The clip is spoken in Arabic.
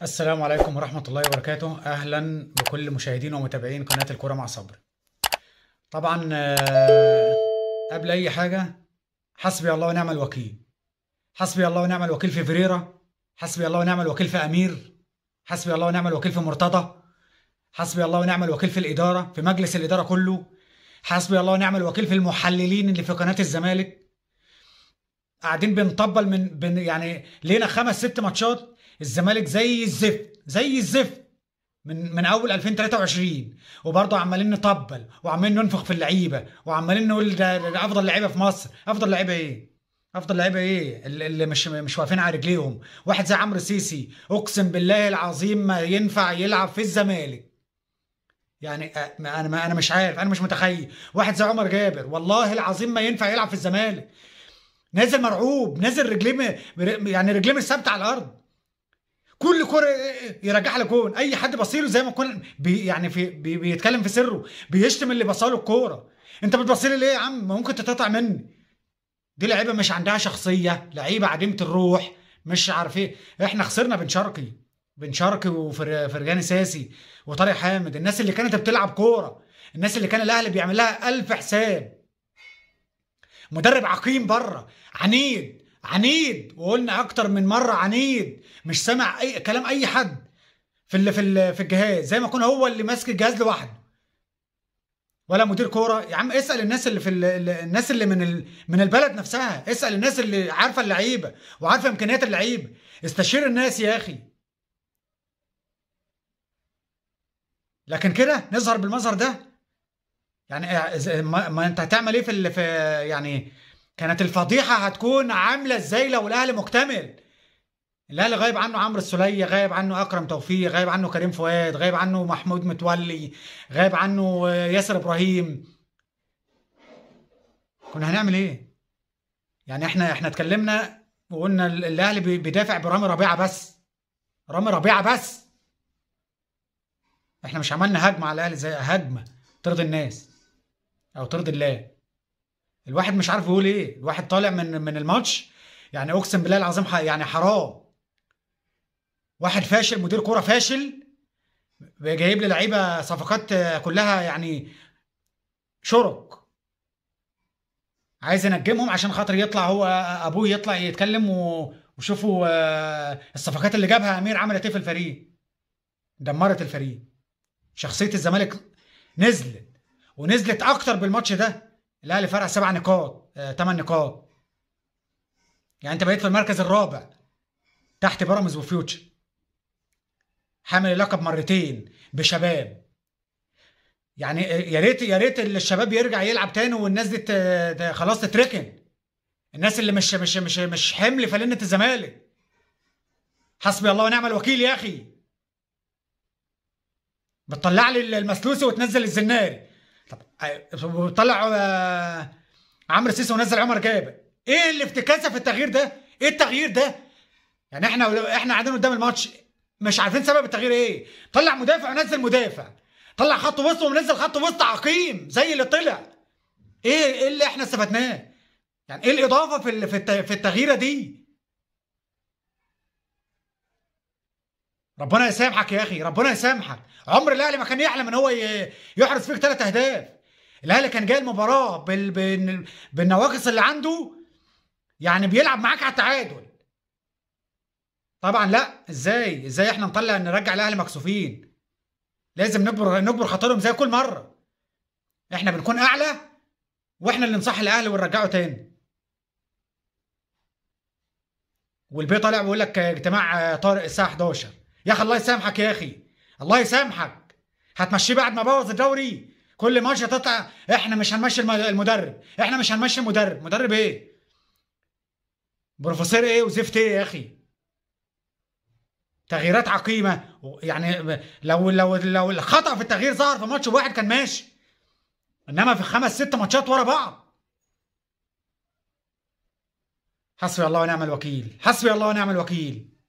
السلام عليكم ورحمة الله وبركاته. أهلا بكل مشاهدين ومتابعين قناة الكرة مع صبري. طبعا قبل أي حاجة، حسبي الله ونعم الوكيل. حسبي الله ونعم الوكيل في فيريرا، حسبي الله ونعم الوكيل في أمير، حسبي الله ونعم الوكيل في مرتضى، حسبي الله ونعم الوكيل في الإدارة، في مجلس الإدارة كله، حسبي الله ونعم الوكيل في المحللين اللي في قناة الزمالك. قاعدين بنطبل يعني لينا 5 6 ماتشات الزمالك زي الزفت زي الزفت من اول 2023، وبرضه عمالين نطبل وعمالين ننفخ في اللعيبه وعمالين نقول ده افضل لعيبه في مصر. افضل لعيبه ايه؟ افضل لعيبه ايه اللي مش واقفين على رجليهم؟ واحد زي عمرو سيسي اقسم بالله العظيم ما ينفع يلعب في الزمالك. يعني انا مش عارف، انا مش متخيل. واحد زي عمر جابر والله العظيم ما ينفع يلعب في الزمالك. نازل مرعوب، نازل رجليه يعني رجليه مش ثابته على الارض. كل كرة يرجعها لجون. اي حد بصيله زي ما يكون يعني بيتكلم في سره، بيشتم اللي بصاله الكوره. انت بتبصيلي ليه يا عم؟ ممكن تتقطع مني. دي لعيبه مش عندها شخصيه، لعيبه عديمه الروح، مش عارف ايه. احنا خسرنا بن شرقي وفرجاني ساسي وطارق حامد، الناس اللي كانت بتلعب كوره، الناس اللي كان الاهلي بيعمل لها 1000 حساب. مدرب عقيم بره، عنيد عنيد، وقلنا اكتر من مره عنيد، مش سامع اي كلام اي حد في الجهاز، زي ما يكون هو اللي ماسك الجهاز لوحده. ولا مدير كوره يا عم. اسال الناس اللي الناس اللي من البلد نفسها، اسال الناس اللي عارفه اللعيبه وعارفه امكانيات اللعيبه. استشير الناس يا اخي. لكن كده نظهر بالمظهر ده يعني. ما انت هتعمل ايه في يعني؟ كانت الفضيحه هتكون عامله ازاي لو الاهلي مكتمل؟ الاهلي غايب عنه عمرو السولية، غايب عنه اكرم توفيق، غايب عنه كريم فؤاد، غايب عنه محمود متولي، غايب عنه ياسر ابراهيم. كنا هنعمل ايه؟ يعني احنا اتكلمنا وقلنا الاهلي بيدافع برامي ربيعه بس، رامي ربيعه بس. احنا مش عملنا هجمه على الاهلي زي هجمه ترضي الناس او ترضي الله. الواحد مش عارف يقول ايه. الواحد طالع من الماتش يعني اقسم بالله العظيم يعني حرام. واحد فاشل، مدير كوره فاشل، جايب لي لعيبه صفقات كلها يعني شرك، عايز ينجمهم عشان خاطر يطلع هو ابوه يطلع يتكلم وشوفوا الصفقات اللي جابها امير عملت ايه في الفريق. دمرت الفريق. شخصيه الزمالك نزلت، ونزلت اكتر بالماتش ده. الاهلي فرق 7 نقاط 8 نقاط. يعني انت بقيت في المركز الرابع تحت بيراميدز وفيوتشر، حامل اللقب مرتين بشباب. يعني يا ريت الشباب يرجع يلعب تاني، والناس دي خلاص تتركن. الناس اللي مش حمل فلنة الزمالك. حسبي الله ونعم الوكيل يا اخي. بتطلع لي المسلوسي وتنزل الزناري. طب بتطلع عمرو سيسي ونزل عمر جابر. ايه الافتكاسه في التغيير ده؟ ايه التغيير ده؟ يعني احنا قاعدين قدام الماتش مش عارفين سبب التغيير ايه. طلع مدافع ونزل مدافع، طلع خط وسط ونزل خط وسط عقيم زي اللي طلع. ايه اللي احنا استفدناه؟ يعني ايه الاضافه في التغييره دي؟ ربنا يسامحك يا اخي، ربنا يسامحك. عمر الاهلي ما كان يحلم ان هو يحرز فيك 3 اهداف. الاهلي كان جاي المباراه بالنواقص اللي عنده، يعني بيلعب معاك على التعادل. طبعا لا، ازاي احنا نرجع الاهلي مكسوفين؟ لازم نجبر خاطرهم زي كل مره. احنا بنكون اعلى واحنا اللي نصح الاهلي ونرجعه تاني. والبي طالع بيقول لك اجتماع طارئ الساعه 11. يا اخي الله يسامحك يا اخي، الله يسامحك. هتمشيه بعد ما بوظ الدوري؟ كل ماتش هتطلع احنا مش هنمشي المدرب، احنا مش هنمشي المدرب. مدرب ايه؟ بروفيسور ايه وزفت ايه يا اخي؟ تغييرات عقيمه. يعني لو الخطأ في التغيير ظهر في ماتش واحد كان ماشي، انما في 5 6 ماتشات ورا بعض. حسبي الله ونعم الوكيل، حسبي الله ونعم الوكيل.